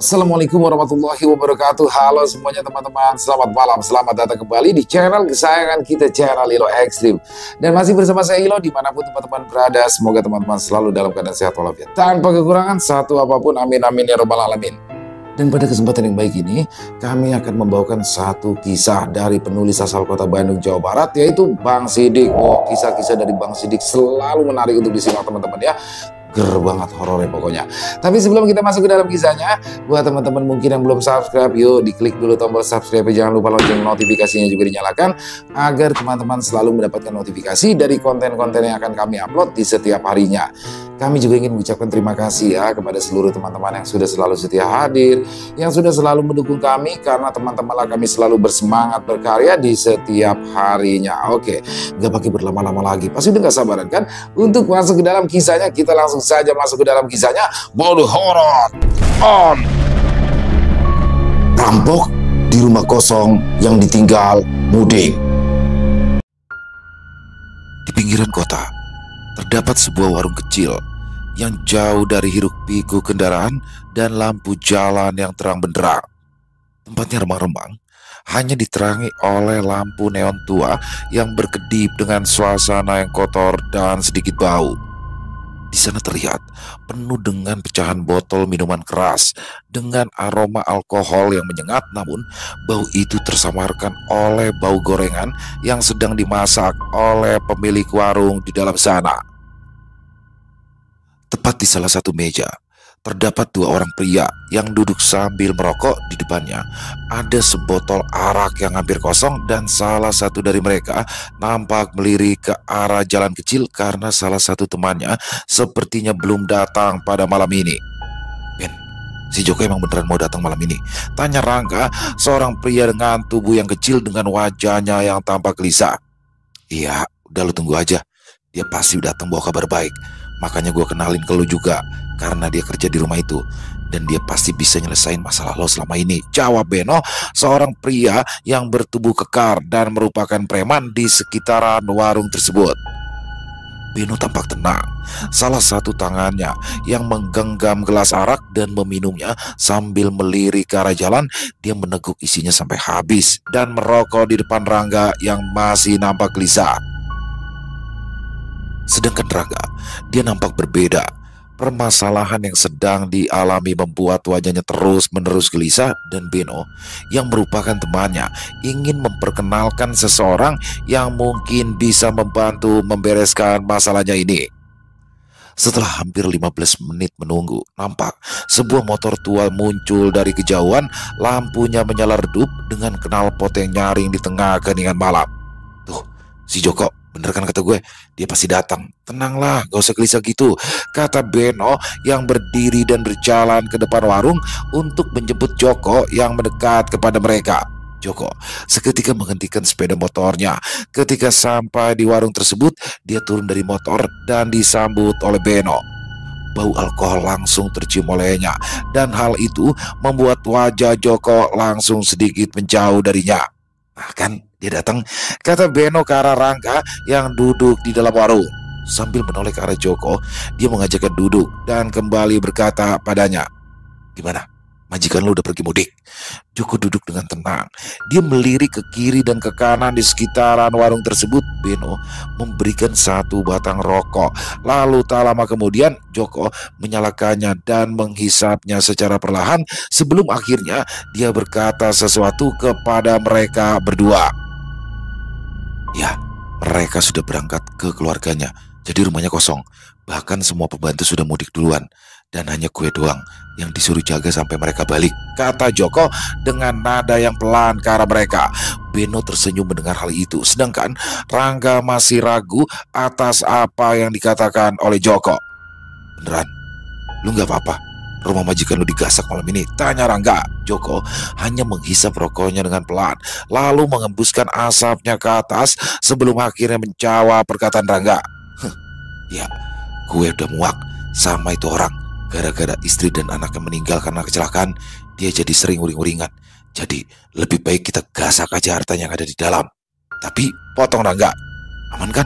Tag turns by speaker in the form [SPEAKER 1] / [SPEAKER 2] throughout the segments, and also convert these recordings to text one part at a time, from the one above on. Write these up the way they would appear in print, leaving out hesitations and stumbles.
[SPEAKER 1] Assalamualaikum warahmatullahi wabarakatuh. Halo semuanya teman-teman, selamat malam, selamat datang kembali di channel kesayangan kita, channel Ilo Ekstrim. Dan masih bersama saya Ilo, dimanapun teman-teman berada. Semoga teman-teman selalu dalam keadaan sehat walafiat, tanpa kekurangan satu apapun, amin amin ya robbal alamin. Dan pada kesempatan yang baik ini, kami akan membawakan satu kisah dari penulis asal kota Bandung, Jawa Barat, yaitu Bang Sidik. Oh, kisah-kisah dari Bang Sidik selalu menarik untuk disimak teman-teman ya. Ger banget horornya pokoknya. Tapi sebelum kita masuk ke dalam kisahnya, buat teman-teman mungkin yang belum subscribe, yuk diklik dulu tombol subscribe, jangan lupa lonceng notifikasinya juga dinyalakan agar teman-teman selalu mendapatkan notifikasi dari konten-konten yang akan kami upload di setiap harinya. Kami juga ingin mengucapkan terima kasih ya kepada seluruh teman-teman yang sudah selalu setia hadir, yang sudah selalu mendukung kami, karena teman-teman kami selalu bersemangat berkarya di setiap harinya. Oke, nggak pakai berlama-lama lagi, pasti udah gak sabaran kan untuk masuk ke dalam kisahnya. Kita langsung saja masuk ke dalam kisahnya. Mode horor on. Rampok di rumah kosong yang ditinggal mudik. Di pinggiran kota terdapat sebuah warung kecil yang jauh dari hiruk-pikuk kendaraan dan lampu jalan yang terang benderang. Tempatnya remang-remang, hanya diterangi oleh lampu neon tua yang berkedip dengan suasana yang kotor dan sedikit bau. Di sana terlihat penuh dengan pecahan botol minuman keras dengan aroma alkohol yang menyengat, namun bau itu tersamarkan oleh bau gorengan yang sedang dimasak oleh pemilik warung di dalam sana. Tepat di salah satu meja, terdapat dua orang pria yang duduk sambil merokok. Di depannya ada sebotol arak yang hampir kosong, dan salah satu dari mereka nampak melirik ke arah jalan kecil karena salah satu temannya sepertinya belum datang pada malam ini. Ben, si Joko emang beneran mau datang malam ini? Tanya Rangga, seorang pria dengan tubuh yang kecil dengan wajahnya yang tampak gelisah. Iya, udah lu tunggu aja. Dia pasti datang bawa kabar baik. Makanya gue kenalin ke lu juga, karena dia kerja di rumah itu dan dia pasti bisa nyelesain masalah lo selama ini, jawab Beno, seorang pria yang bertubuh kekar dan merupakan preman di sekitaran warung tersebut. Beno tampak tenang. Salah satu tangannya yang menggenggam gelas arak dan meminumnya sambil melirik ke arah jalan. Dia meneguk isinya sampai habis dan merokok di depan Rangga yang masih nampak gelisah. Sedangkan Rangga, dia nampak berbeda. Permasalahan yang sedang dialami membuat wajahnya terus-menerus gelisah, dan Beno yang merupakan temannya ingin memperkenalkan seseorang yang mungkin bisa membantu membereskan masalahnya ini. Setelah hampir 15 menit menunggu, nampak sebuah motor tua muncul dari kejauhan. Lampunya menyala redup dengan knalpot yang nyaring di tengah keheningan malam. Tuh, si Joko, bener kan kata gue, dia pasti datang. Tenanglah, gak usah gelisah gitu, kata Beno yang berdiri dan berjalan ke depan warung untuk menjemput Joko yang mendekat kepada mereka. Joko seketika menghentikan sepeda motornya. Ketika sampai di warung tersebut, dia turun dari motor dan disambut oleh Beno. Bau alkohol langsung tercium olehnya, dan hal itu membuat wajah Joko langsung sedikit menjauh darinya. Nah kan, dia datang, kata Beno ke arah Rangga yang duduk di dalam warung. Sambil menoleh ke arah Joko, dia mengajaknya duduk dan kembali berkata padanya, gimana? Majikan lu udah pergi mudik? Joko duduk dengan tenang. Dia melirik ke kiri dan ke kanan di sekitaran warung tersebut. Beno memberikan satu batang rokok. Lalu tak lama kemudian Joko menyalakannya dan menghisapnya secara perlahan sebelum akhirnya dia berkata sesuatu kepada mereka berdua. Ya, mereka sudah berangkat ke keluarganya, jadi rumahnya kosong. Bahkan semua pembantu sudah mudik duluan, dan hanya gue doang yang disuruh jaga sampai mereka balik, kata Joko dengan nada yang pelan ke arah mereka. Beno tersenyum mendengar hal itu, sedangkan Rangga masih ragu atas apa yang dikatakan oleh Joko. Beneran? Lu gak apa-apa? Rumah majikan lu digasak malam ini? Tanya Rangga. Joko hanya menghisap rokoknya dengan pelan, lalu mengembuskan asapnya ke atas sebelum akhirnya menjawab perkataan Rangga. Ya, gue udah muak sama itu orang. Gara-gara istri dan anaknya meninggal karena kecelakaan, dia jadi sering uring-uringan. Jadi lebih baik kita gasak aja hartanya yang ada di dalam. Tapi potong Rangga, aman kan?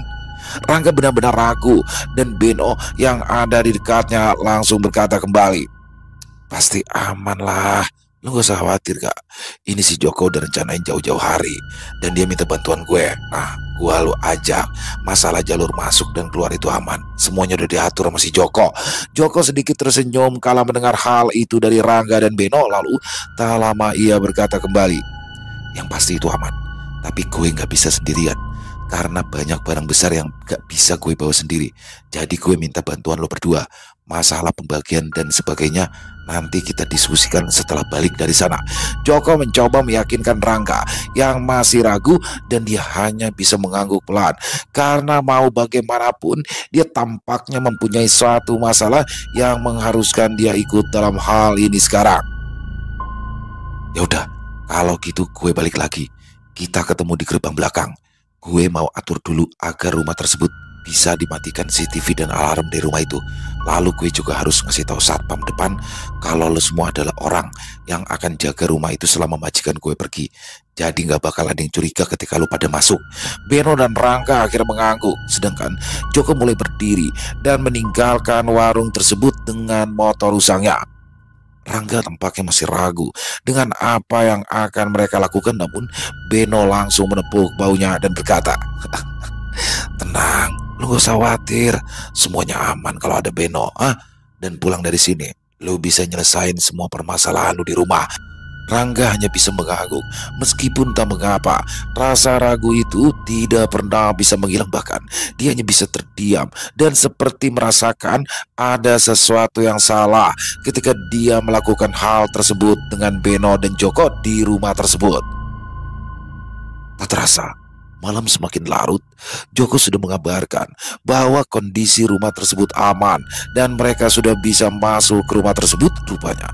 [SPEAKER 1] Rangga benar-benar ragu, dan Beno yang ada di dekatnya langsung berkata kembali, Pasti aman lah. Lu gak usah khawatir kak. Ini si Joko udah rencanain jauh-jauh hari. Dan dia minta bantuan gue. Nah, gue lu ajak. Masalah jalur masuk dan keluar itu aman. Semuanya udah diatur sama si Joko. Joko sedikit tersenyum kala mendengar hal itu dari Rangga dan Beno. Lalu tak lama ia berkata kembali, yang pasti itu aman. Tapi gue gak bisa sendirian. Karena banyak barang besar yang gak bisa gue bawa sendiri. Jadi gue minta bantuan lo berdua. Masalah pembagian dan sebagainya nanti kita diskusikan setelah balik dari sana. Joko mencoba meyakinkan Rangga yang masih ragu dan dia hanya bisa mengangguk pelan. Karena mau bagaimanapun dia tampaknya mempunyai suatu masalah yang mengharuskan dia ikut dalam hal ini sekarang. Ya udah, kalau gitu gue balik lagi. Kita ketemu di gerbang belakang. Gue mau atur dulu agar rumah tersebut bisa dimatikan CCTV dan alarm di rumah itu. Lalu gue juga harus ngasih tahu satpam depan kalau lo semua adalah orang yang akan jaga rumah itu selama majikan gue pergi. Jadi gak bakal ada yang curiga ketika lo pada masuk. Beno dan Rangga akhirnya mengangguk. Sedangkan Joko mulai berdiri dan meninggalkan warung tersebut dengan motor usangnya. Rangga tampaknya masih ragu dengan apa yang akan mereka lakukan, namun Beno langsung menepuk baunya dan berkata, tenang, lu gak usah khawatir, semuanya aman kalau ada Beno. Dan pulang dari sini, lu bisa nyelesain semua permasalahan lu di rumah. Rangga hanya bisa mengangguk. Meskipun tak mengapa, rasa ragu itu tidak pernah bisa menghilang. Bahkan dia hanya bisa terdiam dan seperti merasakan ada sesuatu yang salah ketika dia melakukan hal tersebut dengan Beno dan Joko di rumah tersebut. Tak terasa, malam semakin larut. Joko sudah mengabarkan bahwa kondisi rumah tersebut aman dan mereka sudah bisa masuk ke rumah tersebut. Rupanya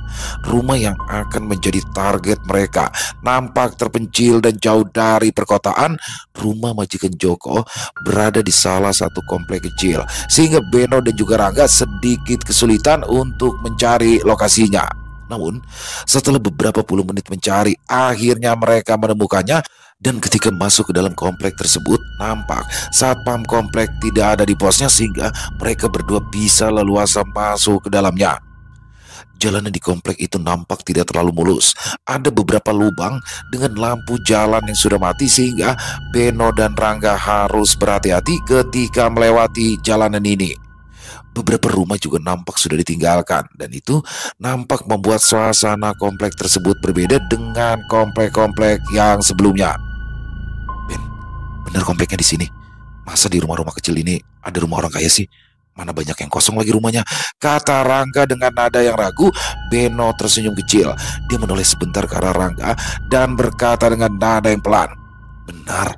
[SPEAKER 1] rumah yang akan menjadi target mereka nampak terpencil dan jauh dari perkotaan. Rumah majikan Joko berada di salah satu komplek kecil, sehingga Beno dan juga Rangga sedikit kesulitan untuk mencari lokasinya. Namun setelah beberapa puluh menit mencari, akhirnya mereka menemukannya. Dan ketika masuk ke dalam komplek tersebut, nampak satpam komplek tidak ada di posnya, sehingga mereka berdua bisa leluasa masuk ke dalamnya. Jalanan di komplek itu nampak tidak terlalu mulus. Ada beberapa lubang dengan lampu jalan yang sudah mati, sehingga Beno dan Rangga harus berhati-hati ketika melewati jalanan ini. Beberapa rumah juga nampak sudah ditinggalkan, dan itu nampak membuat suasana komplek tersebut berbeda dengan komplek-komplek yang sebelumnya. Bener kompleknya di sini. Masa di rumah-rumah kecil ini ada rumah orang kaya sih? Mana banyak yang kosong lagi rumahnya, kata Rangga dengan nada yang ragu. Beno tersenyum kecil. Dia menoleh sebentar ke arah Rangga dan berkata dengan nada yang pelan, benar,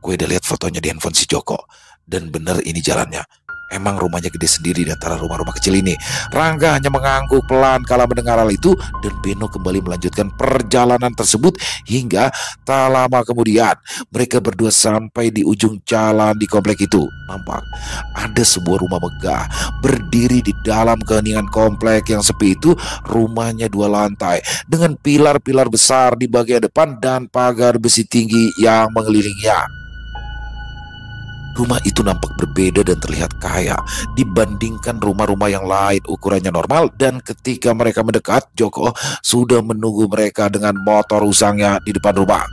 [SPEAKER 1] gue udah lihat fotonya di handphone si Joko. Dan bener ini jalannya. Emang rumahnya gede sendiri di antara rumah-rumah kecil ini. Rangga hanya mengangguk pelan kala mendengar hal itu, dan Beno kembali melanjutkan perjalanan tersebut hingga tak lama kemudian mereka berdua sampai di ujung jalan di komplek itu. Nampak ada sebuah rumah megah berdiri di dalam keheningan komplek yang sepi itu. Rumahnya 2 lantai dengan pilar-pilar besar di bagian depan dan pagar besi tinggi yang mengelilinginya. Rumah itu nampak berbeda dan terlihat kaya dibandingkan rumah-rumah yang lain ukurannya normal. Dan ketika mereka mendekat, Joko sudah menunggu mereka dengan motor usangnya di depan rumah.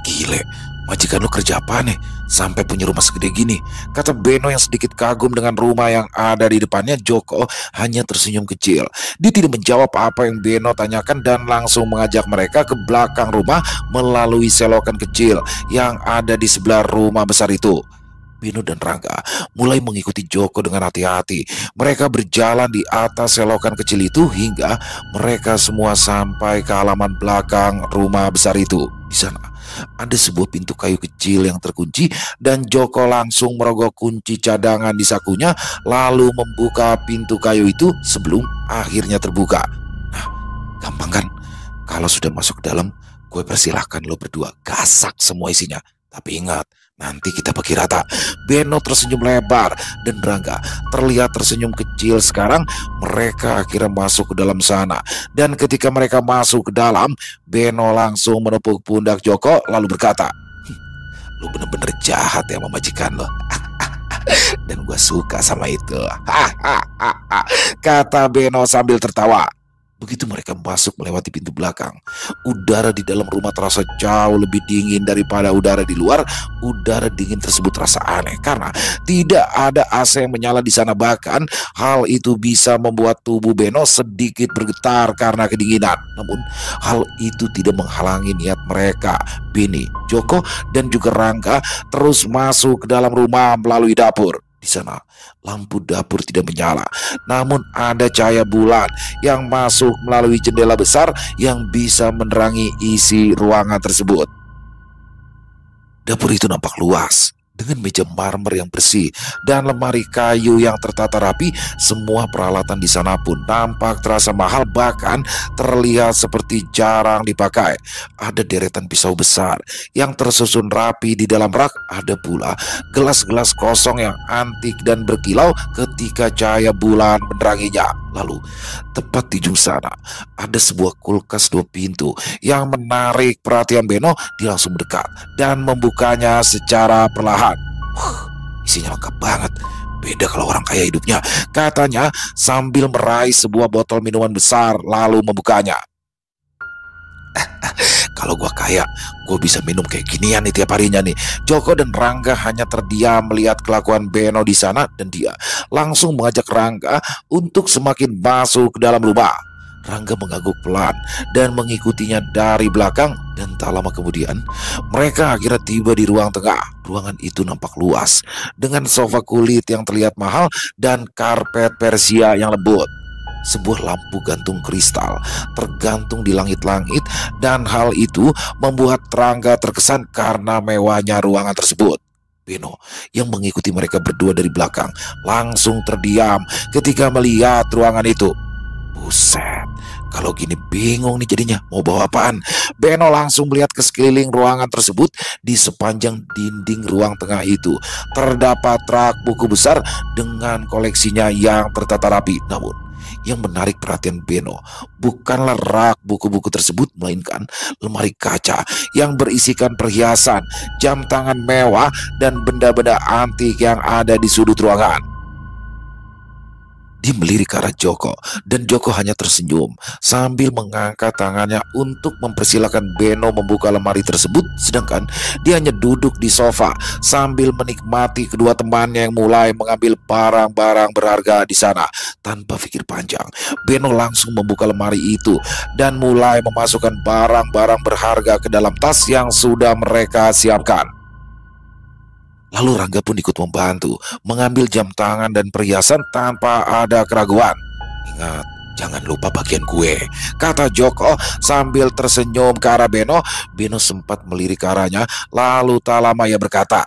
[SPEAKER 1] Gile, majikan lu kerja apa nih sampai punya rumah segede gini, kata Beno yang sedikit kagum dengan rumah yang ada di depannya. Joko hanya tersenyum kecil. Dia tidak menjawab apa yang Beno tanyakan dan langsung mengajak mereka ke belakang rumah melalui selokan kecil yang ada di sebelah rumah besar itu. Beno dan Rangga mulai mengikuti Joko dengan hati-hati. Mereka berjalan di atas selokan kecil itu hingga mereka semua sampai ke halaman belakang rumah besar itu. Di sana ada sebuah pintu kayu kecil yang terkunci, dan Joko langsung merogoh kunci cadangan di sakunya lalu membuka pintu kayu itu sebelum akhirnya terbuka. Nah, gampang kan? Kalau sudah masuk ke dalam, gue persilahkan lo berdua gasak semua isinya. Tapi ingat, nanti kita bagi rata. Beno tersenyum lebar dan Rangga terlihat tersenyum kecil. Sekarang mereka akhirnya masuk ke dalam sana. Dan ketika mereka masuk ke dalam, Beno langsung menepuk pundak Joko lalu berkata, lu bener-bener jahat ya memajikan lo. Dan gue suka sama itu. Kata Beno sambil tertawa. Begitu mereka masuk melewati pintu belakang, udara di dalam rumah terasa jauh lebih dingin daripada udara di luar. Udara dingin tersebut terasa aneh karena tidak ada AC yang menyala di sana. Bahkan hal itu bisa membuat tubuh Beno sedikit bergetar karena kedinginan. Namun hal itu tidak menghalangi niat mereka. Beni, Joko, dan juga Rangga terus masuk ke dalam rumah melalui dapur. Di sana, lampu dapur tidak menyala, namun ada cahaya bulan yang masuk melalui jendela besar yang bisa menerangi isi ruangan tersebut. Dapur itu nampak luas, dengan meja marmer yang bersih dan lemari kayu yang tertata rapi. Semua peralatan di sana pun nampak terasa mahal, bahkan terlihat seperti jarang dipakai. Ada deretan pisau besar yang tersusun rapi di dalam rak. Ada pula gelas-gelas kosong yang antik dan berkilau ketika cahaya bulan meneranginya. Lalu, tepat di ujung sana, ada sebuah kulkas 2 pintu yang menarik perhatian Beno. Dia langsung mendekat dan membukanya secara perlahan. Isinya lengkap banget. Beda kalau orang kaya hidupnya, katanya sambil meraih sebuah botol minuman besar lalu membukanya. Kalau gua kaya, gua bisa minum kayak ginian nih tiap harinya nih. Joko dan Rangga hanya terdiam melihat kelakuan Beno di sana, dan dia langsung mengajak Rangga untuk semakin masuk ke dalam rumah. Rangga mengangguk pelan dan mengikutinya dari belakang, dan tak lama kemudian mereka akhirnya tiba di ruang tengah. Ruangan itu nampak luas dengan sofa kulit yang terlihat mahal dan karpet Persia yang lembut. Sebuah lampu gantung kristal tergantung di langit-langit, dan hal itu membuat Rangga terkesan karena mewahnya ruangan tersebut. Beno yang mengikuti mereka berdua dari belakang langsung terdiam ketika melihat ruangan itu. Buset, kalau gini bingung nih jadinya mau bawa apaan. Beno langsung melihat ke sekeliling ruangan tersebut. Di sepanjang dinding ruang tengah itu terdapat rak buku besar dengan koleksinya yang tertata rapi. Namun yang menarik perhatian Beno bukanlah rak buku-buku tersebut, melainkan lemari kaca yang berisikan perhiasan, jam tangan mewah, dan benda-benda antik yang ada di sudut ruangan. Dia melirik ke arah Joko, dan Joko hanya tersenyum sambil mengangkat tangannya untuk mempersilahkan Beno membuka lemari tersebut. Sedangkan dia hanya duduk di sofa sambil menikmati kedua temannya yang mulai mengambil barang-barang berharga di sana. Tanpa pikir panjang, Beno langsung membuka lemari itu dan mulai memasukkan barang-barang berharga ke dalam tas yang sudah mereka siapkan. Lalu Rangga pun ikut membantu mengambil jam tangan dan perhiasan tanpa ada keraguan. Ingat, jangan lupa bagian gue, kata Joko sambil tersenyum ke arah Beno. Beno sempat melirik ke arahnya, lalu tak lama ia berkata,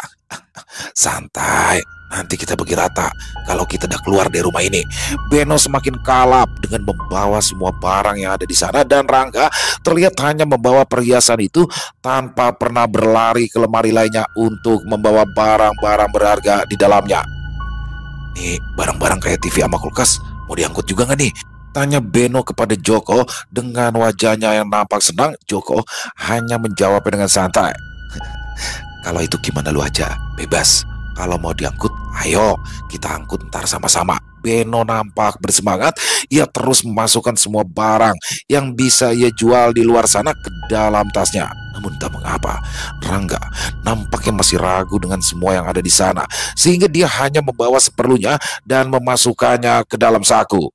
[SPEAKER 1] santai, nanti kita bagi rata kalau kita udah keluar dari rumah ini. Beno semakin kalap dengan membawa semua barang yang ada di sana, dan Rangga terlihat hanya membawa perhiasan itu tanpa pernah berlari ke lemari lainnya untuk membawa barang-barang berharga di dalamnya. Nih, barang-barang kayak TV sama kulkas mau diangkut juga nggak nih? Tanya Beno kepada Joko dengan wajahnya yang nampak senang. Joko hanya menjawab dengan santai. Kalau itu gimana lu aja, bebas. Kalau mau diangkut, ayo kita angkut ntar sama-sama. Beno nampak bersemangat. Ia terus memasukkan semua barang yang bisa ia jual di luar sana ke dalam tasnya. Namun tak mengapa, Rangga nampaknya masih ragu dengan semua yang ada di sana, sehingga dia hanya membawa seperlunya dan memasukkannya ke dalam saku.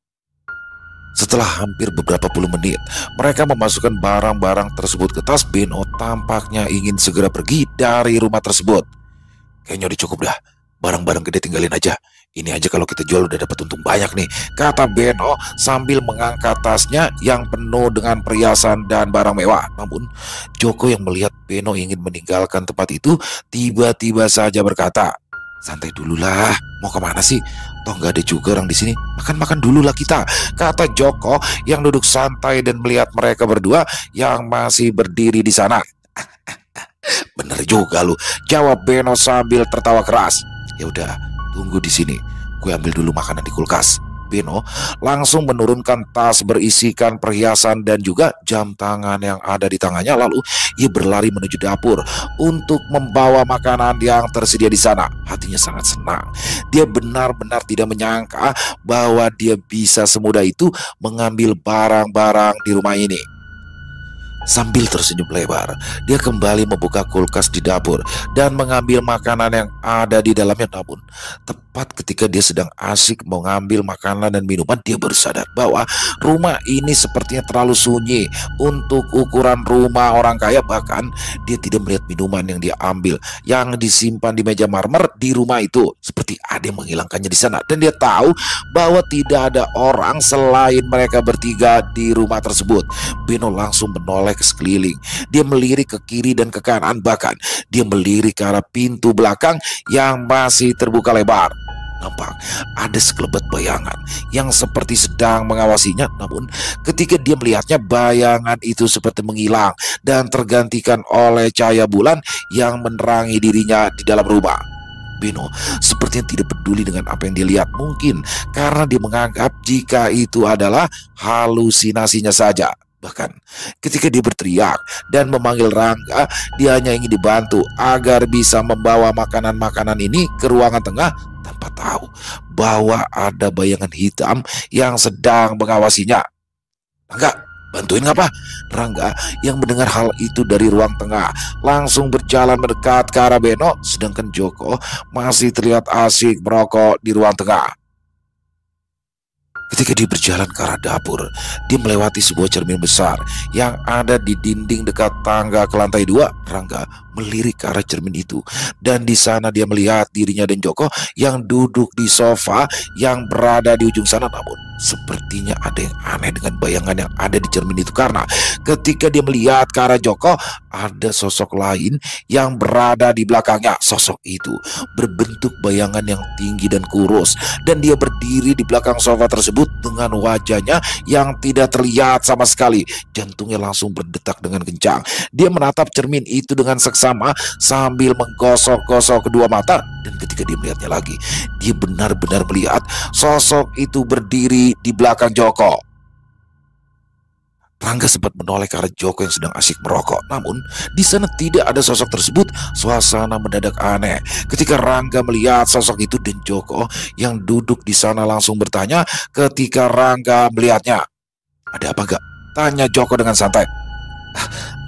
[SPEAKER 1] Setelah hampir beberapa puluh menit mereka memasukkan barang-barang tersebut ke tas, Beno tampaknya ingin segera pergi dari rumah tersebut. Kayaknya udah cukup dah, barang-barang gede tinggalin aja. Ini aja kalau kita jual udah dapat untung banyak nih, kata Beno sambil mengangkat tasnya yang penuh dengan perhiasan dan barang mewah. Namun Joko yang melihat Beno ingin meninggalkan tempat itu tiba-tiba saja berkata, santai dulu lah, mau kemana sih? Toh nggak ada juga orang di sini. Makan-makan dulu lah kita, kata Joko yang duduk santai dan melihat mereka berdua yang masih berdiri di sana. Bener juga lu, jawab Beno sambil tertawa keras. Ya udah, tunggu di sini, gue ambil dulu makanan di kulkas. Beno langsung menurunkan tas berisikan perhiasan dan juga jam tangan yang ada di tangannya. Lalu ia berlari menuju dapur untuk membawa makanan yang tersedia di sana. Hatinya sangat senang. Dia benar-benar tidak menyangka bahwa dia bisa semudah itu mengambil barang-barang di rumah ini. Sambil tersenyum lebar, dia kembali membuka kulkas di dapur dan mengambil makanan yang ada di dalamnya. Namun, tepat ketika dia sedang asik mengambil makanan dan minuman, dia baru sadar bahwa rumah ini sepertinya terlalu sunyi untuk ukuran rumah orang kaya. Bahkan, dia tidak melihat minuman yang dia ambil, yang disimpan di meja marmer di rumah itu. Seperti ada yang menghilangkannya di sana. Dan dia tahu bahwa tidak ada orang selain mereka bertiga di rumah tersebut. Beno langsung menoleh ke sekeliling. Dia melirik ke kiri dan ke kanan, bahkan dia melirik ke arah pintu belakang yang masih terbuka lebar. Nampak ada sekelebat bayangan yang seperti sedang mengawasinya. Namun ketika dia melihatnya, bayangan itu seperti menghilang dan tergantikan oleh cahaya bulan yang menerangi dirinya di dalam rumah. Beno sepertinya tidak peduli dengan apa yang dia lihat, mungkin karena dia menganggap jika itu adalah halusinasinya saja. Bahkan ketika dia berteriak dan memanggil Rangga, dia hanya ingin dibantu agar bisa membawa makanan-makanan ini ke ruangan tengah tanpa tahu bahwa ada bayangan hitam yang sedang mengawasinya. Rangga, bantuin ngapa? Rangga yang mendengar hal itu dari ruang tengah langsung berjalan mendekat ke arah Beno, sedangkan Joko masih terlihat asik merokok di ruang tengah. Ketika dia berjalan ke arah dapur, dia melewati sebuah cermin besar yang ada di dinding dekat tangga ke lantai 2. Rangga melirik ke arah cermin itu, dan di sana dia melihat dirinya dan Joko yang duduk di sofa yang berada di ujung sana. Namun sepertinya ada yang aneh dengan bayangan yang ada di cermin itu, karena ketika dia melihat ke arah Joko, ada sosok lain yang berada di belakangnya. Sosok itu berbentuk bayangan yang tinggi dan kurus, dan dia berdiri di belakang sofa tersebut dengan wajahnya yang tidak terlihat sama sekali. Jantungnya langsung berdetak dengan kencang. Dia menatap cermin itu dengan seksama sambil menggosok-gosok kedua mata. Dan ketika dia melihatnya lagi, dia benar-benar melihat sosok itu berdiri di belakang Joko. Rangga sempat menoleh ke arah Joko yang sedang asyik merokok. Namun di sana tidak ada sosok tersebut. Suasana mendadak aneh ketika Rangga melihat sosok itu, dan Joko yang duduk di sana langsung bertanya ketika Rangga melihatnya. "Ada apa gak?" tanya Joko dengan santai.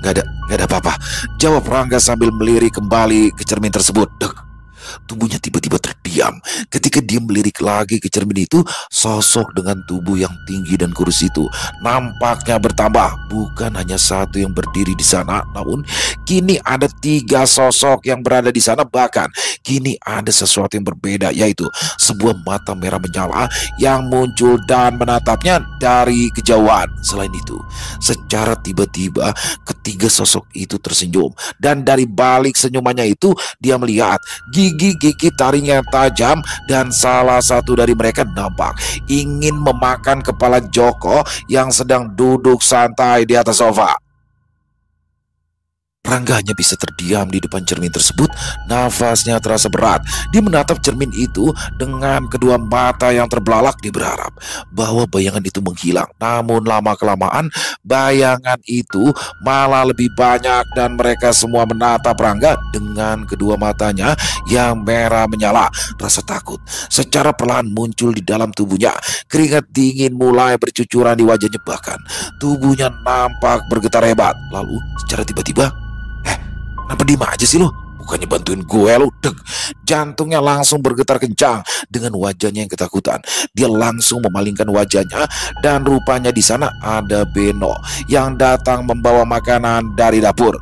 [SPEAKER 1] Gak ada apa-apa," jawab Rangga sambil melirik kembali ke cermin tersebut. Tubuhnya tiba-tiba terdiam ketika dia melirik lagi ke cermin itu. Sosok dengan tubuh yang tinggi dan kurus itu nampaknya bertambah. Bukan hanya satu yang berdiri di sana, namun kini ada 3 sosok yang berada di sana. Bahkan kini ada sesuatu yang berbeda, yaitu sebuah mata merah menyala yang muncul dan menatapnya dari kejauhan. Selain itu, secara tiba-tiba ketiga sosok itu tersenyum, dan dari balik senyumannya itu dia melihat gigi taringnya yang tajam, dan salah satu dari mereka nampak ingin memakan kepala Joko yang sedang duduk santai di atas sofa. Rangga hanya bisa terdiam di depan cermin tersebut. Nafasnya terasa berat. Dia menatap cermin itu dengan kedua mata yang terbelalak. Dia berharap bahwa bayangan itu menghilang. Namun lama-kelamaan bayangan itu malah lebih banyak, dan mereka semua menatap Rangga dengan kedua matanya yang merah menyala. Rasa takut secara perlahan muncul di dalam tubuhnya. Keringat dingin mulai bercucuran di wajahnya, bahkan tubuhnya nampak bergetar hebat. Lalu secara tiba-tiba, "Kenapa diem aja sih lo? Bukannya bantuin gue lo?" Jantungnya langsung bergetar kencang dengan wajahnya yang ketakutan. Dia langsung memalingkan wajahnya, dan rupanya di sana ada Beno yang datang membawa makanan dari dapur.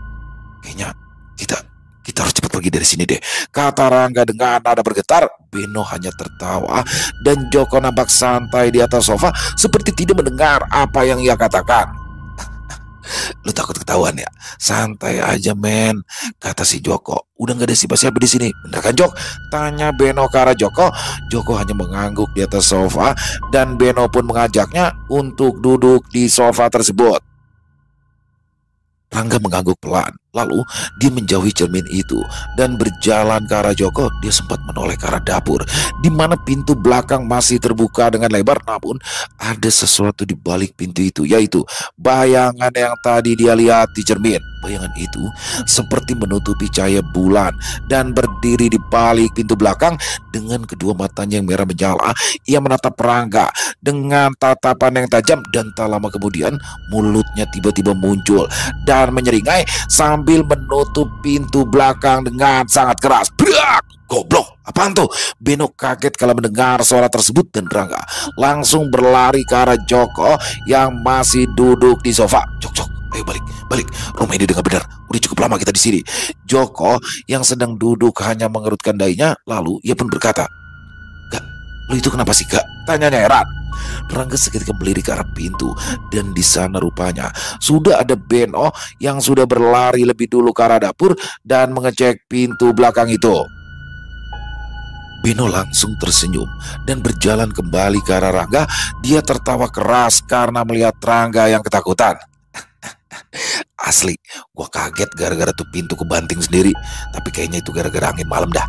[SPEAKER 1] "Kayaknya kita harus cepat pergi dari sini deh," kata Rangga dengan nada bergetar. Beno hanya tertawa, dan Joko nampak santai di atas sofa seperti tidak mendengar apa yang ia katakan. "Lu takut ketahuan ya? Santai aja men," kata si Joko. "Udah gak ada siapa-siapa di sini, bener kan Jok?" tanya Beno ke arah Joko. Joko hanya mengangguk di atas sofa, dan Beno pun mengajaknya untuk duduk di sofa tersebut. Rangga mengangguk pelan. Lalu dia menjauhi cermin itu dan berjalan ke arah Joko. Dia sempat menoleh ke arah dapur, di mana pintu belakang masih terbuka dengan lebar. Namun ada sesuatu di balik pintu itu, yaitu bayangan yang tadi dia lihat di cermin. Bayangan itu seperti menutupi cahaya bulan dan berdiri di balik pintu belakang dengan kedua matanya yang merah menyala. Ia menatap Rangga dengan tatapan yang tajam, dan tak lama kemudian mulutnya tiba-tiba muncul dan menyeringai sambil menutup pintu belakang dengan sangat keras. Brak! Goblok, apaan tuh? Beno kaget kala mendengar suara tersebut, dan Rangga langsung berlari ke arah Joko yang masih duduk di sofa. Jok, ayo balik. Rumah ini dengan benar. Udah cukup lama kita di sini. Joko yang sedang duduk hanya mengerutkan dahinya, lalu ia pun berkata, "Gak, lu itu kenapa sih, Gak?" tanyanya heran. Rangga seketika melirik ke arah pintu, dan di sana rupanya sudah ada Beno yang sudah berlari lebih dulu ke arah dapur dan mengecek pintu belakang itu. Beno langsung tersenyum dan berjalan kembali ke arah Rangga. Dia tertawa keras karena melihat Rangga yang ketakutan. Asli, gua kaget gara-gara tuh pintu kebanting sendiri. Tapi kayaknya itu gara-gara angin malam dah,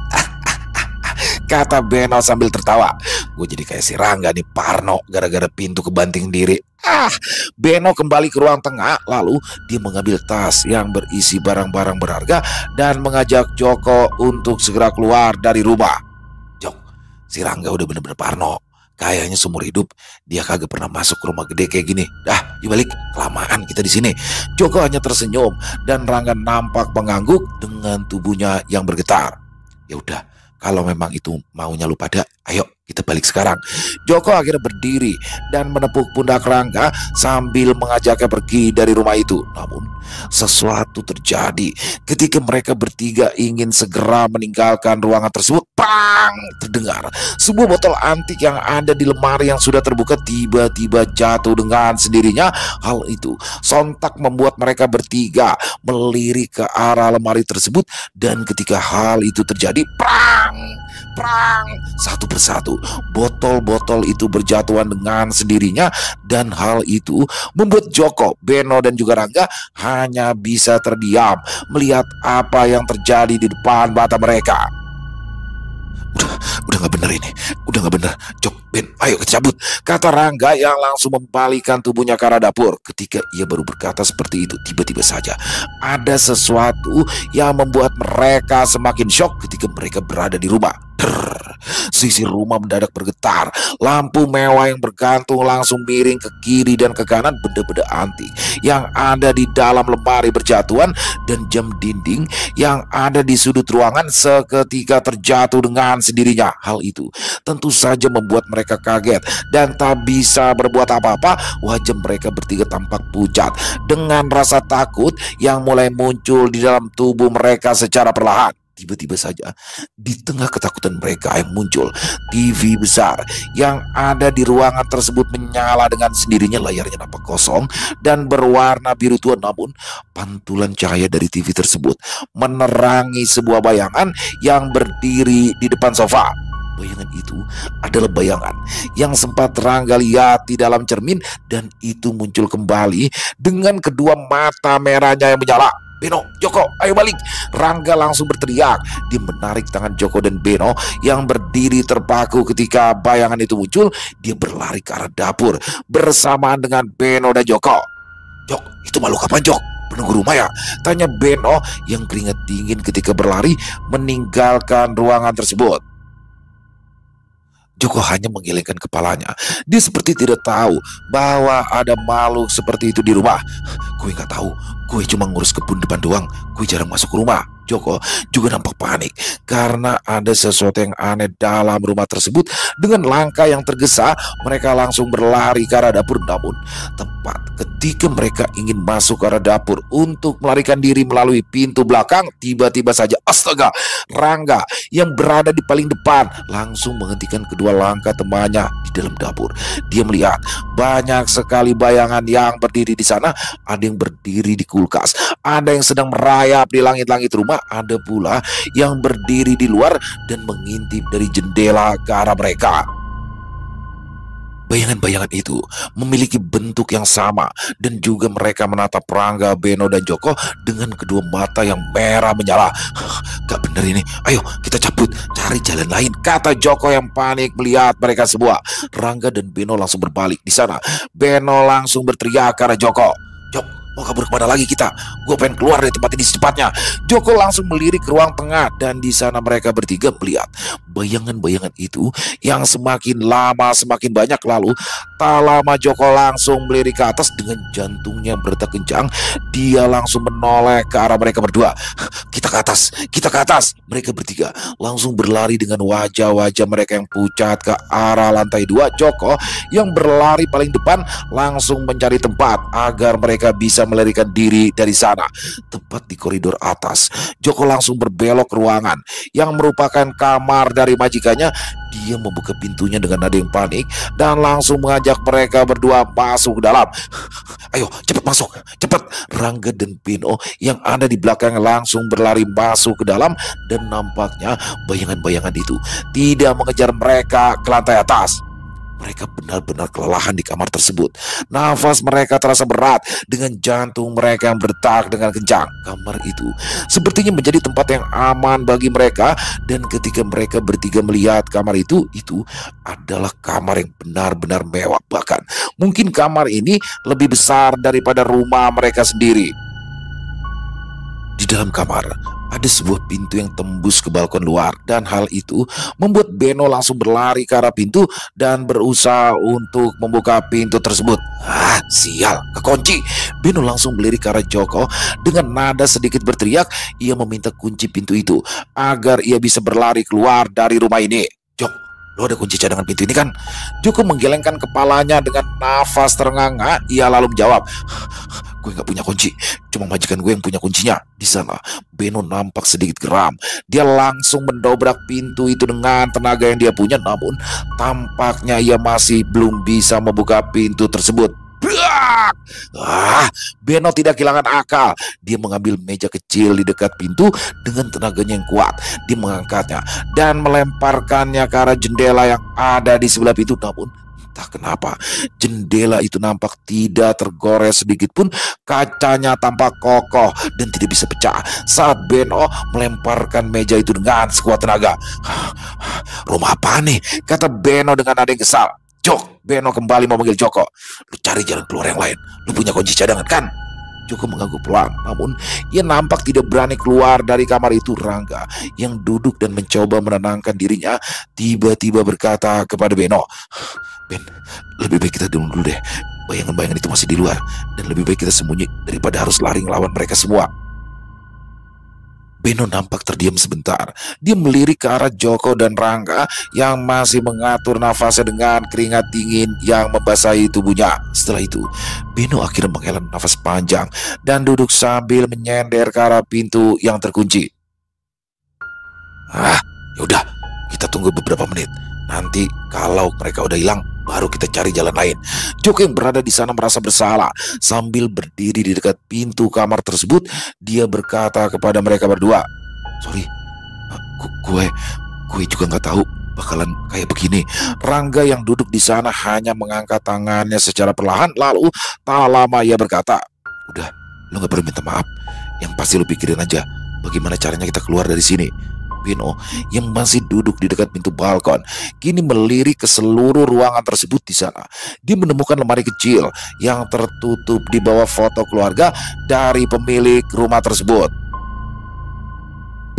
[SPEAKER 1] kata Beno sambil tertawa. Gue jadi kayak si Rangga nih, parno gara-gara pintu kebanting diri. Beno kembali ke ruang tengah. Lalu dia mengambil tas yang berisi barang-barang berharga dan mengajak Joko untuk segera keluar dari rumah. Jok, si Rangga udah bener-bener parno. Kayaknya seumur hidup dia kagak pernah masuk ke rumah gede kayak gini. Dah, yuk balik, kelamaan kita di sini. Joko hanya tersenyum, dan Rangga nampak mengangguk dengan tubuhnya yang bergetar. Ya udah, kalau memang itu maunya lu pada, ayo kita balik sekarang. Joko akhirnya berdiri dan menepuk pundak Rangga sambil mengajaknya pergi dari rumah itu. Namun sesuatu terjadi ketika mereka bertiga ingin segera meninggalkan ruangan tersebut. Pang! Terdengar sebuah botol antik yang ada di lemari yang sudah terbuka tiba-tiba jatuh dengan sendirinya. Hal itu sontak membuat mereka bertiga melirik ke arah lemari tersebut, dan ketika hal itu terjadi, prang! Satu persatu botol-botol itu berjatuhan dengan sendirinya, dan hal itu membuat Joko, Beno, dan juga Rangga hanya bisa terdiam melihat apa yang terjadi di depan mata mereka. Udah gak bener ini, udah gak bener. Jok, Ben, ayo kita cabut, kata Rangga yang langsung membalikan tubuhnya ke arah dapur. Ketika ia baru berkata seperti itu, tiba-tiba saja ada sesuatu yang membuat mereka semakin syok ketika mereka berada di rumah. Sisi rumah mendadak bergetar. Lampu mewah yang bergantung langsung miring ke kiri dan ke kanan. Benda-benda antik yang ada di dalam lemari berjatuhan, dan jam dinding yang ada di sudut ruangan seketika terjatuh dengan sendirinya. Hal itu tentu saja membuat mereka kaget dan tak bisa berbuat apa-apa. Wajah mereka bertiga tampak pucat dengan rasa takut yang mulai muncul di dalam tubuh mereka secara perlahan. Tiba-tiba saja di tengah ketakutan mereka yang muncul, TV besar yang ada di ruangan tersebut menyala dengan sendirinya. Layarnya nampak kosong dan berwarna biru tua, namun pantulan cahaya dari TV tersebut menerangi sebuah bayangan yang berdiri di depan sofa. Bayangan itu adalah bayangan yang sempat Rangga lihat di dalam cermin, dan itu muncul kembali dengan kedua mata merahnya yang menyala. Beno, Joko, ayo balik, Rangga langsung berteriak. Dia menarik tangan Joko dan Beno yang berdiri terpaku ketika bayangan itu muncul. Dia berlari ke arah dapur bersamaan dengan Beno dan Joko. Jok, itu makhluk apa, Jok? Penunggu rumah ya? Tanya Beno yang keringat dingin ketika berlari meninggalkan ruangan tersebut. Joko hanya menggelengkan kepalanya. Dia seperti tidak tahu bahwa ada makhluk seperti itu di rumah. Gue nggak tahu, gue cuma ngurus kebun depan doang. Gue jarang masuk rumah. Joko juga nampak panik karena ada sesuatu yang aneh dalam rumah tersebut. Dengan langkah yang tergesa, mereka langsung berlari ke arah dapur. Namun tepat ketika mereka ingin masuk ke arah dapur untuk melarikan diri melalui pintu belakang, tiba-tiba saja, astaga, Rangga yang berada di paling depan langsung menghentikan kedua langkah temannya di dalam dapur. Dia melihat banyak sekali bayangan yang berdiri di sana. Ada yang berdiri di kulkas, ada yang sedang merayap di langit-langit rumah, ada pula yang berdiri di luar dan mengintip dari jendela ke arah mereka. Bayangan-bayangan itu memiliki bentuk yang sama dan juga mereka menatap Rangga, Beno, dan Joko dengan kedua mata yang merah menyala. Gak bener ini, ayo kita cabut, cari jalan lain, kata Joko yang panik melihat mereka semua. Rangga dan Beno langsung berbalik. Di sana Beno langsung berteriak ke arah Joko. Jok, mau kabur kemana lagi kita? Gue pengen keluar dari tempat ini secepatnya. Joko langsung melirik ke ruang tengah dan di sana mereka bertiga melihat bayangan-bayangan itu yang semakin lama semakin banyak. Lalu tak lama Joko langsung melirik ke atas dengan jantungnya berdetak kencang. Dia langsung menoleh ke arah mereka berdua. Kita ke atas, kita ke atas. Mereka bertiga langsung berlari dengan wajah-wajah mereka yang pucat ke arah lantai 2. Joko yang berlari paling depan langsung mencari tempat agar mereka bisa melarikan diri dari sana. Tepat di koridor atas, Joko langsung berbelok ke ruangan yang merupakan kamar dari majikannya. Dia membuka pintunya dengan nada yang panik dan langsung mengajak mereka berdua masuk ke dalam. Ayo cepat masuk, cepat. Rangga dan Beno yang ada di belakang langsung berlari masuk ke dalam dan nampaknya bayangan-bayangan itu tidak mengejar mereka ke lantai atas. Mereka benar-benar kelelahan di kamar tersebut. Nafas mereka terasa berat dengan jantung mereka yang berdetak dengan kencang. Kamar itu sepertinya menjadi tempat yang aman bagi mereka. Dan ketika mereka bertiga melihat kamar itu adalah kamar yang benar-benar mewah. Bahkan mungkin kamar ini lebih besar daripada rumah mereka sendiri. Di dalam kamar ada sebuah pintu yang tembus ke balkon luar dan hal itu membuat Beno langsung berlari ke arah pintu dan berusaha untuk membuka pintu tersebut. Sial, kekunci. Beno langsung melirik ke arah Joko dengan nada sedikit berteriak. Ia meminta kunci pintu itu agar ia bisa berlari keluar dari rumah ini. Jok, lo ada kunci cadangan pintu ini kan? Joko menggelengkan kepalanya dengan nafas terengah-engah. Ia lalu menjawab, gue gak punya kunci, cuma majikan gue yang punya kuncinya. Di sana Beno nampak sedikit geram. Dia langsung mendobrak pintu itu dengan tenaga yang dia punya, namun tampaknya ia masih belum bisa membuka pintu tersebut. Beno tidak kehilangan akal. Dia mengambil meja kecil di dekat pintu dengan tenaganya yang kuat. Dia mengangkatnya dan melemparkannya ke arah jendela yang ada di sebelah pintu. Namun entah kenapa jendela itu nampak tidak tergores sedikit pun. Kacanya tampak kokoh dan tidak bisa pecah saat Beno melemparkan meja itu dengan sekuat tenaga. Rumah apa nih? Kata Beno dengan nada yang kesal. Jok, Beno kembali memanggil Joko. Lu cari jalan keluar yang lain. Lu punya kunci cadangan kan? Joko mengangguk pelan, namun ia nampak tidak berani keluar dari kamar itu. Rangga yang duduk dan mencoba menenangkan dirinya tiba-tiba berkata kepada Beno, Ben, lebih baik kita dulu deh. Bayangan-bayangan itu masih di luar dan lebih baik kita sembunyi daripada harus lari ngelawan mereka semua. Beno nampak terdiam sebentar. Dia melirik ke arah Joko dan Rangga yang masih mengatur nafasnya dengan keringat dingin yang membasahi tubuhnya. Setelah itu, Beno akhirnya menghela nafas panjang dan duduk sambil menyender ke arah pintu yang terkunci. Yaudah, kita tunggu beberapa menit. Nanti kalau mereka udah hilang, baru kita cari jalan lain. Joko yang berada di sana merasa bersalah. Sambil berdiri di dekat pintu kamar tersebut, dia berkata kepada mereka berdua, sorry, gue juga nggak tahu bakalan kayak begini. Rangga yang duduk di sana hanya mengangkat tangannya secara perlahan. Lalu tak lama ia berkata, udah, lo nggak perlu minta maaf. Yang pasti lo pikirin aja bagaimana caranya kita keluar dari sini. Beno yang masih duduk di dekat pintu balkon kini melirik ke seluruh ruangan tersebut. Di sana dia menemukan lemari kecil yang tertutup di bawah foto keluarga dari pemilik rumah tersebut.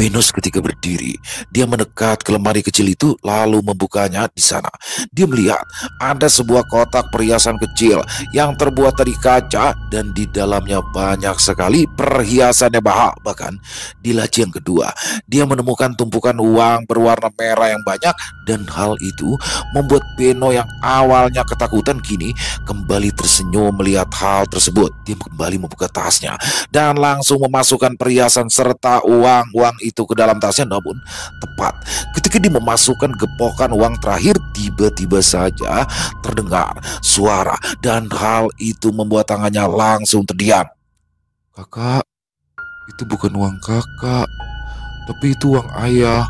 [SPEAKER 1] Beno ketika berdiri, dia mendekat ke lemari kecil itu lalu membukanya. Di sana dia melihat ada sebuah kotak perhiasan kecil yang terbuat dari kaca dan di dalamnya banyak sekali perhiasan yang mahal. Bahkan di laci yang kedua dia menemukan tumpukan uang berwarna merah yang banyak dan hal itu membuat Beno yang awalnya ketakutan kini kembali tersenyum melihat hal tersebut. Dia kembali membuka tasnya dan langsung memasukkan perhiasan serta uang-uang itu ke dalam tasnya. Namun tepat ketika dia memasukkan gepokan uang terakhir, tiba-tiba saja terdengar suara dan hal itu membuat tangannya langsung terdiam. Kakak, itu bukan uang kakak, tapi itu uang ayah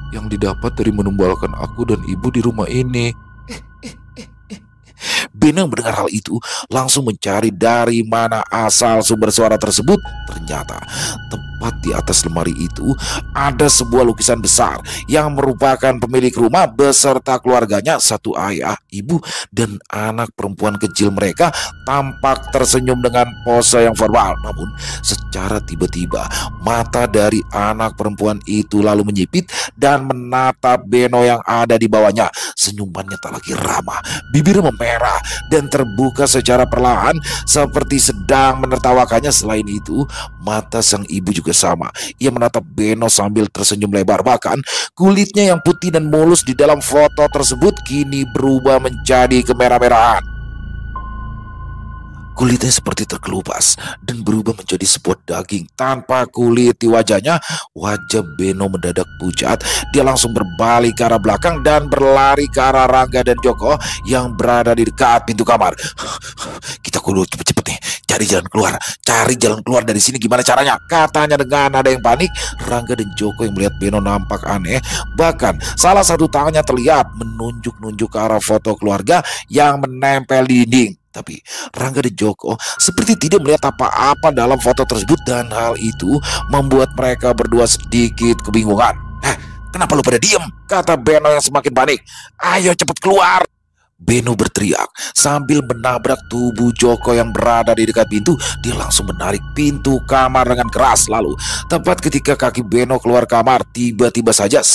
[SPEAKER 1] yang didapat dari menumbalkan aku dan ibu di rumah ini. Beno yang mendengar hal itu langsung mencari dari mana asal sumber suara tersebut. Ternyata tepat di atas lemari itu ada sebuah lukisan besar yang merupakan pemilik rumah beserta keluarganya, satu ayah, ibu, dan anak perempuan kecil. Mereka tampak tersenyum dengan pose yang formal. Namun secara tiba-tiba mata dari anak perempuan itu lalu menyipit dan menatap Beno yang ada di bawahnya. Senyumannya tak lagi ramah, bibirnya memerah dan terbuka secara perlahan seperti sedang menertawakannya. Selain itu, mata sang ibu juga sama. Ia menatap Beno sambil tersenyum lebar. Bahkan kulitnya yang putih dan mulus di dalam foto tersebut kini berubah menjadi kemerah-merahan. Kulitnya seperti terkelupas dan berubah menjadi sebuah daging tanpa kulit di wajahnya. Wajah Beno mendadak pucat. Dia langsung berbalik ke arah belakang dan berlari ke arah Rangga dan Joko yang berada di dekat pintu kamar. Kita kudu cepet-cepet nih, cari jalan keluar dari sini. Gimana caranya? Katanya dengan ada yang panik. Rangga dan Joko yang melihat Beno nampak aneh. Bahkan salah satu tangannya terlihat menunjuk-nunjuk ke arah foto keluarga yang menempel di dinding. Tapi Rangga dan Joko seperti tidak melihat apa-apa dalam foto tersebut, dan hal itu membuat mereka berdua sedikit kebingungan. Kenapa lu pada diem? Kata Beno yang semakin panik. Ayo cepet keluar! Beno berteriak sambil menabrak tubuh Joko yang berada di dekat pintu. Dia langsung menarik pintu kamar dengan keras. Lalu tepat ketika kaki Beno keluar kamar, tiba-tiba saja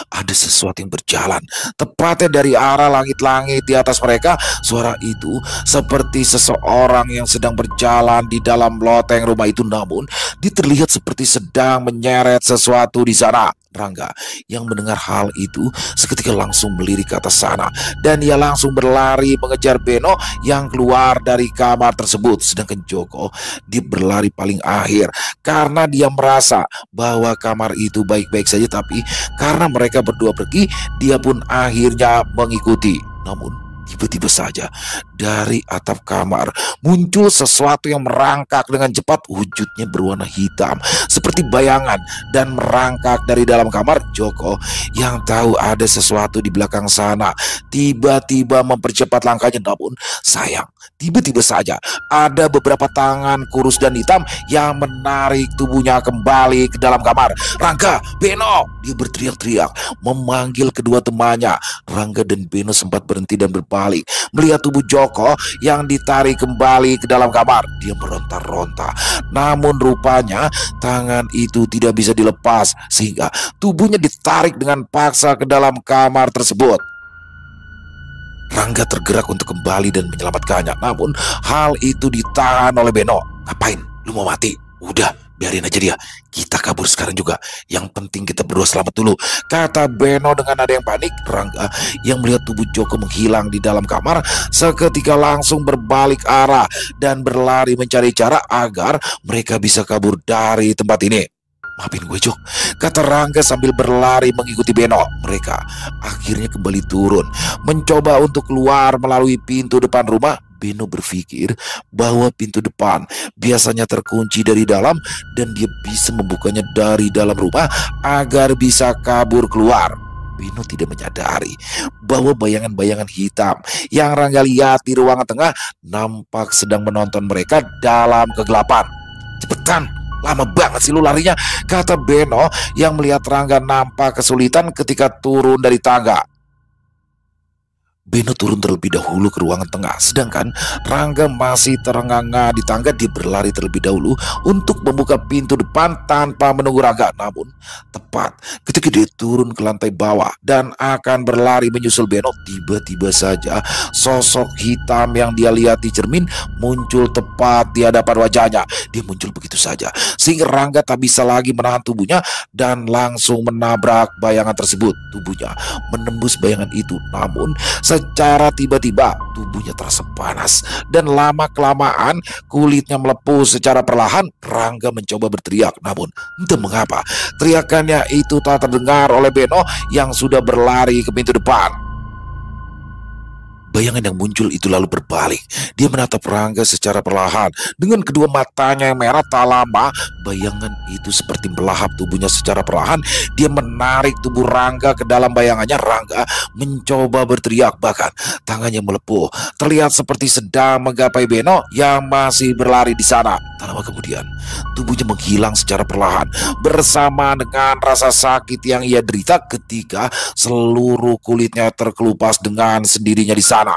[SPEAKER 1] ada sesuatu yang berjalan tepatnya dari arah langit-langit di atas mereka. Suara itu seperti seseorang yang sedang berjalan di dalam loteng rumah itu, namun dia terlihat seperti sedang menyeret sesuatu di sana. Rangga yang mendengar hal itu seketika langsung melirik ke atas sana dan ia langsung berlari mengejar Beno yang keluar dari kamar tersebut. Sedangkan Joko dia berlari paling akhir karena dia merasa bahwa kamar itu baik-baik saja, tapi karena mereka berdua pergi, dia pun akhirnya mengikuti. Namun tiba-tiba saja dari atap kamar muncul sesuatu yang merangkak dengan cepat. Wujudnya berwarna hitam seperti bayangan dan merangkak dari dalam kamar. Joko yang tahu ada sesuatu di belakang sana tiba-tiba mempercepat langkahnya. Namun sayang, tiba-tiba saja ada beberapa tangan kurus dan hitam yang menarik tubuhnya kembali ke dalam kamar. Rangga, Beno! Dia berteriak-teriak memanggil kedua temannya. Rangga dan Beno sempat berhenti dan berbalik melihat tubuh Joko yang ditarik kembali ke dalam kamar. Dia meronta-ronta, namun rupanya tangan itu tidak bisa dilepas sehingga tubuhnya ditarik dengan paksa ke dalam kamar tersebut. Rangga tergerak untuk kembali dan menyelamatkannya, namun hal itu ditahan oleh Beno. Ngapain? Lu mau mati? Udah, biarin aja dia. Kita kabur sekarang juga. Yang penting kita berdua selamat dulu, kata Beno dengan ada yang panik. Rangga yang melihat tubuh Joko menghilang di dalam kamar seketika langsung berbalik arah dan berlari mencari cara agar mereka bisa kabur dari tempat ini. Maafin gue, Jok, kata Rangga sambil berlari mengikuti Beno. Mereka akhirnya kembali turun mencoba untuk keluar melalui pintu depan rumah. Beno berpikir bahwa pintu depan biasanya terkunci dari dalam dan dia bisa membukanya dari dalam rumah agar bisa kabur keluar. Beno tidak menyadari bahwa bayangan-bayangan hitam yang Rangga lihat di ruangan tengah nampak sedang menonton mereka dalam kegelapan. Cepetan, lama banget sih lu larinya, kata Beno yang melihat Rangga nampak kesulitan ketika turun dari tangga. Beno turun terlebih dahulu ke ruangan tengah, sedangkan Rangga masih terengah-engah di tangga. Dia berlari terlebih dahulu untuk membuka pintu depan tanpa menunggu Rangga. Namun tepat ketika dia turun ke lantai bawah dan akan berlari menyusul Beno, tiba-tiba saja sosok hitam yang dia lihat di cermin muncul tepat di hadapan wajahnya. Dia muncul begitu saja sehingga Rangga tak bisa lagi menahan tubuhnya dan langsung menabrak bayangan tersebut. Tubuhnya menembus bayangan itu, namun secara tiba-tiba tubuhnya terasa panas dan lama-kelamaan kulitnya melepuh secara perlahan. Rangga mencoba berteriak, namun entah mengapa teriakannya itu tak terdengar oleh Beno yang sudah berlari ke pintu depan. Bayangan yang muncul itu lalu berbalik. Dia menatap Rangga secara perlahan. Dengan kedua matanya yang merah, tak lama bayangan itu seperti melahap tubuhnya secara perlahan. Dia menarik tubuh Rangga ke dalam bayangannya. Rangga mencoba berteriak, bahkan tangannya melepuh. Terlihat seperti sedang menggapai Beno yang masih berlari di sana. Tak lama kemudian, tubuhnya menghilang secara perlahan bersama dengan rasa sakit yang ia derita ketika seluruh kulitnya terkelupas dengan sendirinya di sana.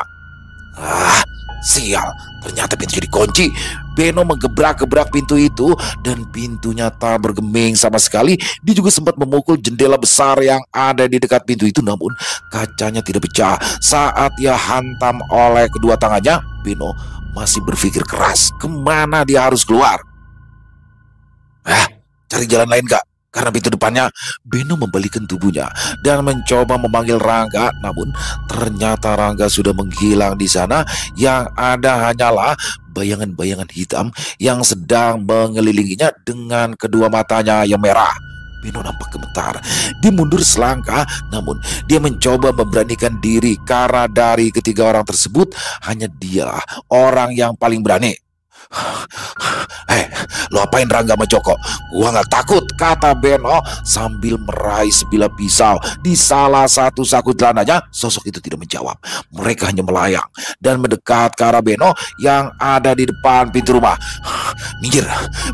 [SPEAKER 1] Ah, sial, ternyata pintunya dikunci. Beno menggebrak-gebrak pintu itu dan pintunya tak bergeming sama sekali. Dia juga sempat memukul jendela besar yang ada di dekat pintu itu, namun kacanya tidak pecah. Saat ia hantam oleh kedua tangannya, Beno masih berpikir keras kemana dia harus keluar. Cari jalan lain gak? Karena pintu depannya. Beno membalikkan tubuhnya dan mencoba memanggil Rangga, namun ternyata Rangga sudah menghilang di sana. Yang ada hanyalah bayangan-bayangan hitam yang sedang mengelilinginya dengan kedua matanya yang merah. Beno nampak gemetar. Dia mundur selangkah, namun dia mencoba memberanikan diri karena dari ketiga orang tersebut hanya dialah orang yang paling berani. Hei, lo apain Rangga sama Joko? Gua nggak takut, kata Beno sambil meraih sebilah pisau di salah satu saku celananya. Sosok itu tidak menjawab. Mereka hanya melayang dan mendekat ke arah Beno yang ada di depan pintu rumah. Minggir,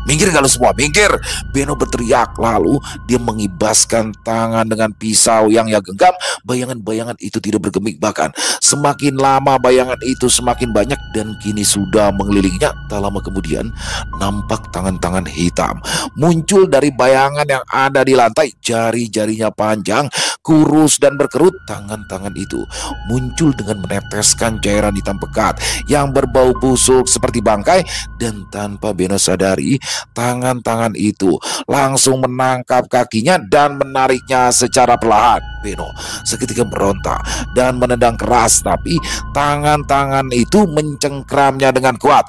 [SPEAKER 1] minggir kalau semua, minggir! Beno berteriak, lalu dia mengibaskan tangan dengan pisau yang ia genggam. Bayangan-bayangan itu tidak bergeming, bahkan semakin lama bayangan itu semakin banyak dan kini sudah mengelilinginya. Tak lama kemudian nampak tangan-tangan hitam muncul dari bayangan yang ada di lantai. Jari-jarinya panjang, kurus dan berkerut. Tangan-tangan itu muncul dengan meneteskan cairan hitam pekat yang berbau busuk seperti bangkai. Dan tanpa Beno sadari, tangan-tangan itu langsung menangkap kakinya dan menariknya secara perlahan. Beno seketika meronta dan menendang keras, tapi tangan-tangan itu mencengkramnya dengan kuat.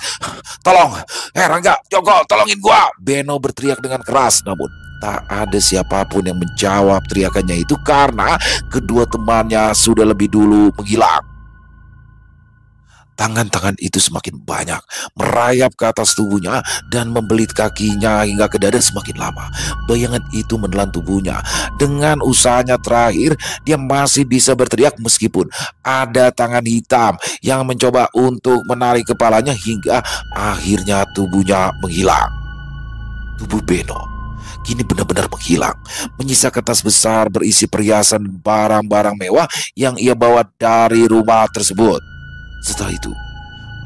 [SPEAKER 1] Tolong, Rangga, Joko, tolongin gua! Beno berteriak dengan keras, namun tak ada siapapun yang menjawab teriakannya itu karena kedua temannya sudah lebih dulu menghilang. Tangan-tangan itu semakin banyak merayap ke atas tubuhnya dan membelit kakinya hingga ke dada. Semakin lama bayangan itu menelan tubuhnya. Dengan usahanya terakhir, dia masih bisa berteriak meskipun ada tangan hitam yang mencoba untuk menarik kepalanya hingga akhirnya tubuhnya menghilang. Tubuh Beno kini benar-benar menghilang, menyisakan tas besar berisi perhiasan dan barang-barang mewah yang ia bawa dari rumah tersebut. Setelah itu,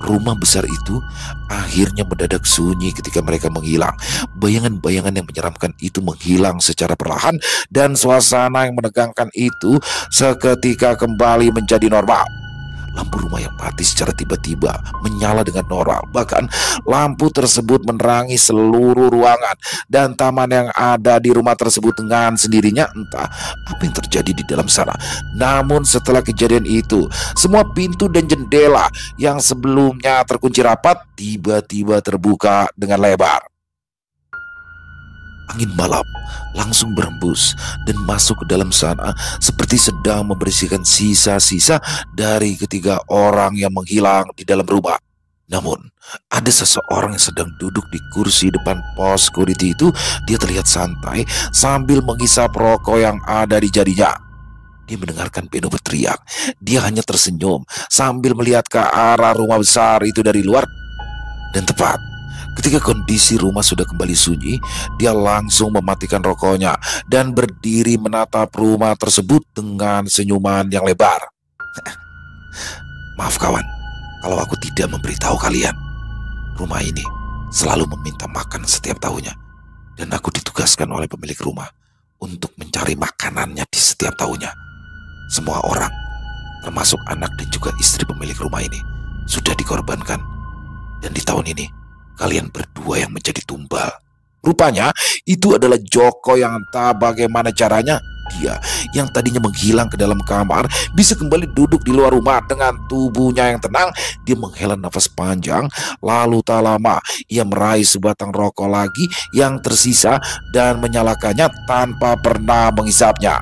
[SPEAKER 1] rumah besar itu akhirnya mendadak sunyi ketika mereka menghilang. Bayangan-bayangan yang menyeramkan itu menghilang secara perlahan dan suasana yang menegangkan itu seketika kembali menjadi normal. Lampu rumah yang mati secara tiba-tiba menyala dengan normal. Bahkan lampu tersebut menerangi seluruh ruangan dan taman yang ada di rumah tersebut dengan sendirinya. Entah apa yang terjadi di dalam sana. Namun setelah kejadian itu, semua pintu dan jendela yang sebelumnya terkunci rapat tiba-tiba terbuka dengan lebar. Angin malam langsung berembus dan masuk ke dalam sana seperti sedang membersihkan sisa-sisa dari ketiga orang yang menghilang di dalam rumah. Namun ada seseorang yang sedang duduk di kursi depan pos security itu. Dia terlihat santai sambil menghisap rokok yang ada di jarinya. Dia mendengarkan Beno berteriak. Dia hanya tersenyum sambil melihat ke arah rumah besar itu dari luar. Dan tepat ketika kondisi rumah sudah kembali sunyi, dia langsung mematikan rokoknya dan berdiri menatap rumah tersebut dengan senyuman yang lebar. Maaf kawan, kalau aku tidak memberitahu kalian. Rumah ini selalu meminta makan setiap tahunnya, dan aku ditugaskan oleh pemilik rumah untuk mencari makanannya di setiap tahunnya. Semua orang, termasuk anak dan juga istri pemilik rumah ini, sudah dikorbankan. Dan di tahun ini kalian berdua yang menjadi tumbal. Rupanya itu adalah Joko yang entah bagaimana caranya dia yang tadinya menghilang ke dalam kamar bisa kembali duduk di luar rumah dengan tubuhnya yang tenang. Dia menghela nafas panjang, lalu tak lama ia meraih sebatang rokok lagi yang tersisa dan menyalakannya tanpa pernah menghisapnya.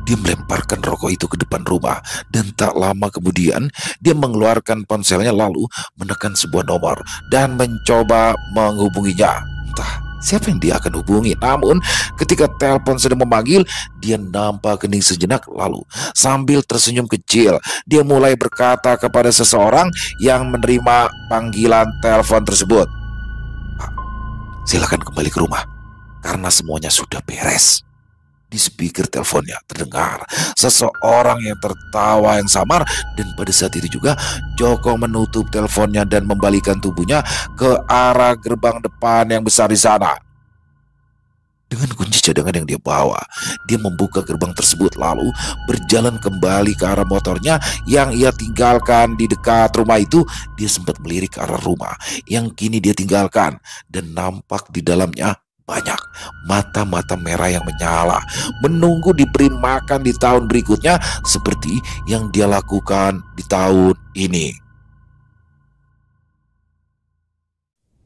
[SPEAKER 1] Dia melemparkan rokok itu ke depan rumah dan tak lama kemudian dia mengeluarkan ponselnya lalu menekan sebuah nomor dan mencoba menghubunginya. Entah siapa yang dia akan hubungi. Namun ketika telepon sedang memanggil, dia nampak kening sejenak lalu sambil tersenyum kecil dia mulai berkata kepada seseorang yang menerima panggilan telepon tersebut, "Pak, silakan kembali ke rumah karena semuanya sudah beres." Di speaker teleponnya terdengar seseorang yang tertawa yang samar dan pada saat itu juga Joko menutup teleponnya dan membalikan tubuhnya ke arah gerbang depan yang besar di sana. Dengan kunci cadangan yang dia bawa, dia membuka gerbang tersebut lalu berjalan kembali ke arah motornya yang ia tinggalkan di dekat rumah itu. Dia sempat melirik ke arah rumah yang kini dia tinggalkan dan nampak di dalamnya banyak mata-mata merah yang menyala, menunggu diberi makan di tahun berikutnya seperti yang dia lakukan di tahun ini.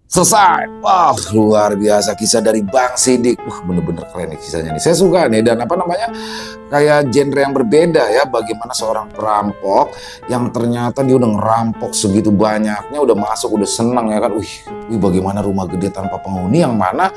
[SPEAKER 1] Selesai. Wah, luar biasa kisah dari Bang Sidik. Bener-bener keren nih kisahnya nih. Saya suka nih, dan apa namanya, kayak genre yang berbeda ya. Bagaimana seorang perampok yang ternyata dia udah ngerampok segitu banyaknya, udah masuk, udah senang ya kan. Wih, bagaimana rumah gede tanpa penghuni, yang mana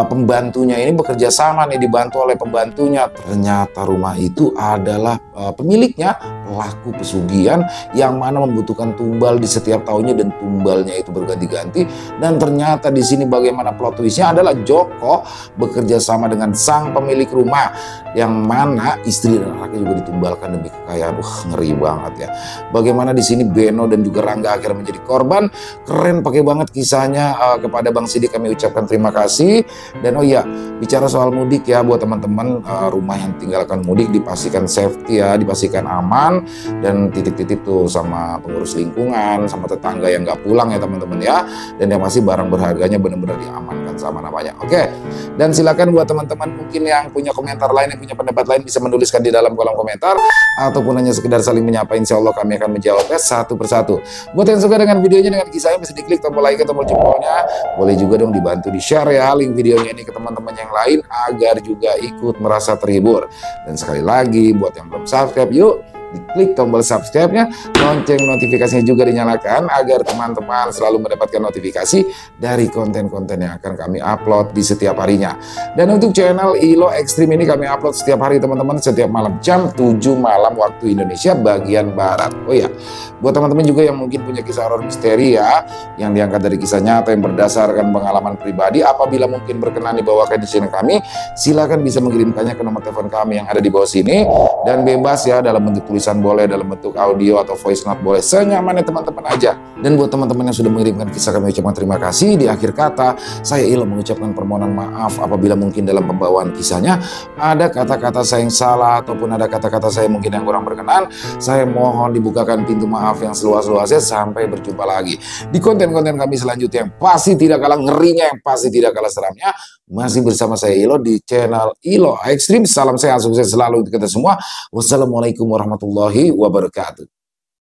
[SPEAKER 1] pembantunya ini bekerja sama nih, dibantu oleh pembantunya. Ternyata rumah itu adalah pemiliknya pelaku pesugihan yang mana membutuhkan tumbal di setiap tahunnya dan tumbalnya itu berganti-ganti. Dan ternyata di sini bagaimana plot twistnya adalah Joko bekerja sama dengan sang pemilik rumah yang mana istri dan anaknya juga ditumbalkan demi kekayaan. Ngeri banget ya. Bagaimana di sini Beno dan juga Rangga akhirnya menjadi korban. Keren, pakai banget kisahnya. Kepada Bang Sidik kami ucapkan terima kasih. Dan oh iya, bicara soal mudik ya buat teman-teman, rumah yang tinggalkan mudik dipastikan safety ya, dipastikan aman, dan titip-titip tuh sama pengurus lingkungan, sama tetangga yang nggak pulang ya teman-teman ya. Dan yang masih barang berharganya benar-benar diamankan sama namanya. Oke. Dan silakan buat teman-teman mungkin yang punya komentar lain, yang punya pendapat lain, bisa menuliskan di dalam kolom komentar ataupun hanya sekedar saling menyapa. Insya Allah kami akan menjawabnya satu persatu. Buat yang suka dengan videonya, dengan kisahnya, bisa diklik tombol like, tombol jempolnya. Boleh juga dong dibantu di share ya link videonya ini ke teman-teman yang lain agar juga ikut merasa terhibur. Dan sekali lagi buat yang belum subscribe, yuk diklik tombol subscribe-nya, lonceng notifikasinya juga dinyalakan agar teman-teman selalu mendapatkan notifikasi dari konten-konten yang akan kami upload di setiap harinya. Dan untuk channel ILO Extreme ini kami upload setiap hari teman-teman, setiap malam jam 7 malam waktu Indonesia bagian Barat. Oh ya, buat teman-teman juga yang mungkin punya kisah horor misteri ya, yang diangkat dari kisah nyata yang berdasarkan pengalaman pribadi, apabila mungkin berkenan dibawakan di channel kami, silakan bisa mengirimkannya ke nomor telepon kami yang ada di bawah sini, dan bebas ya, dalam bentuk tulisan boleh, dalam bentuk audio atau voice note boleh, senyamannya teman-teman aja. Dan buat teman-teman yang sudah mengirimkan kisah, kami ucapkan terima kasih. Di akhir kata, saya ILO mengucapkan permohonan maaf apabila mungkin dalam pembawaan kisahnya ada kata-kata saya yang salah ataupun ada kata-kata saya mungkin yang kurang berkenan. Saya mohon dibukakan pintu maaf yang seluas-luasnya. Sampai berjumpa lagi di konten-konten kami selanjutnya yang pasti tidak kalah ngerinya, yang pasti tidak kalah seramnya. Masih bersama saya ILO di channel ILO Extreme. Salam sehat, sukses selalu untuk kita semua. Wassalamualaikum warahmatullahi wabarakatuh.